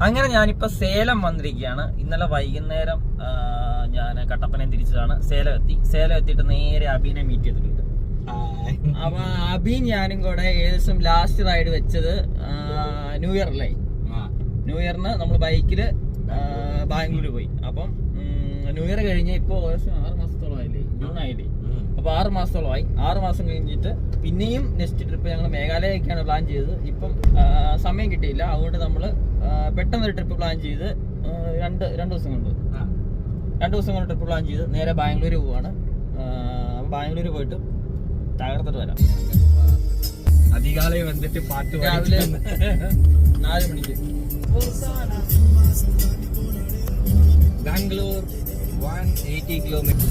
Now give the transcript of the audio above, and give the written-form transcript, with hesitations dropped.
അങ്ങനെ ഞാനിപ്പോ സേലം വന്നിരിക്കുകയാണ്. ഇന്നലെ വൈകുന്നേരം ഞാൻ കട്ടപ്പനയും തിരിച്ചതാണ്. സേലം എത്തിയിട്ട് നേരെ അബീനെ മീറ്റ് ചെയ്തിട്ടുണ്ട്. അപ്പൊ അബീൻ ഞാനും കൂടെ ഏകദേശം ലാസ്റ്റ് റൈഡ് വെച്ചത് ന്യൂ ഇയറിലായി. ന്യൂ ഇയറിന് നമ്മൾ ബൈക്കില് ബാംഗ്ലൂർ പോയി. അപ്പം ന്യൂ ഇയർ കഴിഞ്ഞ് ഇപ്പൊ ഏകദേശം 6 മാസത്തോളമായില്ലേ, ജൂൺ ആയില്ലേ. അപ്പൊ 6 മാസത്തോളമായി. 6 മാസം കഴിഞ്ഞിട്ട് പിന്നെയും നെക്സ്റ്റ് ട്രിപ്പ് ഞങ്ങൾ മേഘാലയക്കാണ് പ്ലാൻ ചെയ്തത്. ഇപ്പം സമയം കിട്ടിയില്ല, അതുകൊണ്ട് നമ്മള് പെട്ടെന്നൊരു ട്രിപ്പ് പ്ലാൻ ചെയ്ത് രണ്ട് ദിവസം കൊണ്ട് ട്രിപ്പ് പ്ലാൻ ചെയ്ത് നേരെ ബാംഗ്ലൂർ പോവാണ്. ബാംഗ്ലൂർ പോയിട്ട് തകർത്തിട്ട് വരാം. അധികാലം വന്നിട്ട് പാട്ട് രാവിലെ 4 മണിക്ക് ബാംഗ്ലൂർ 180 കിലോമീറ്റർ.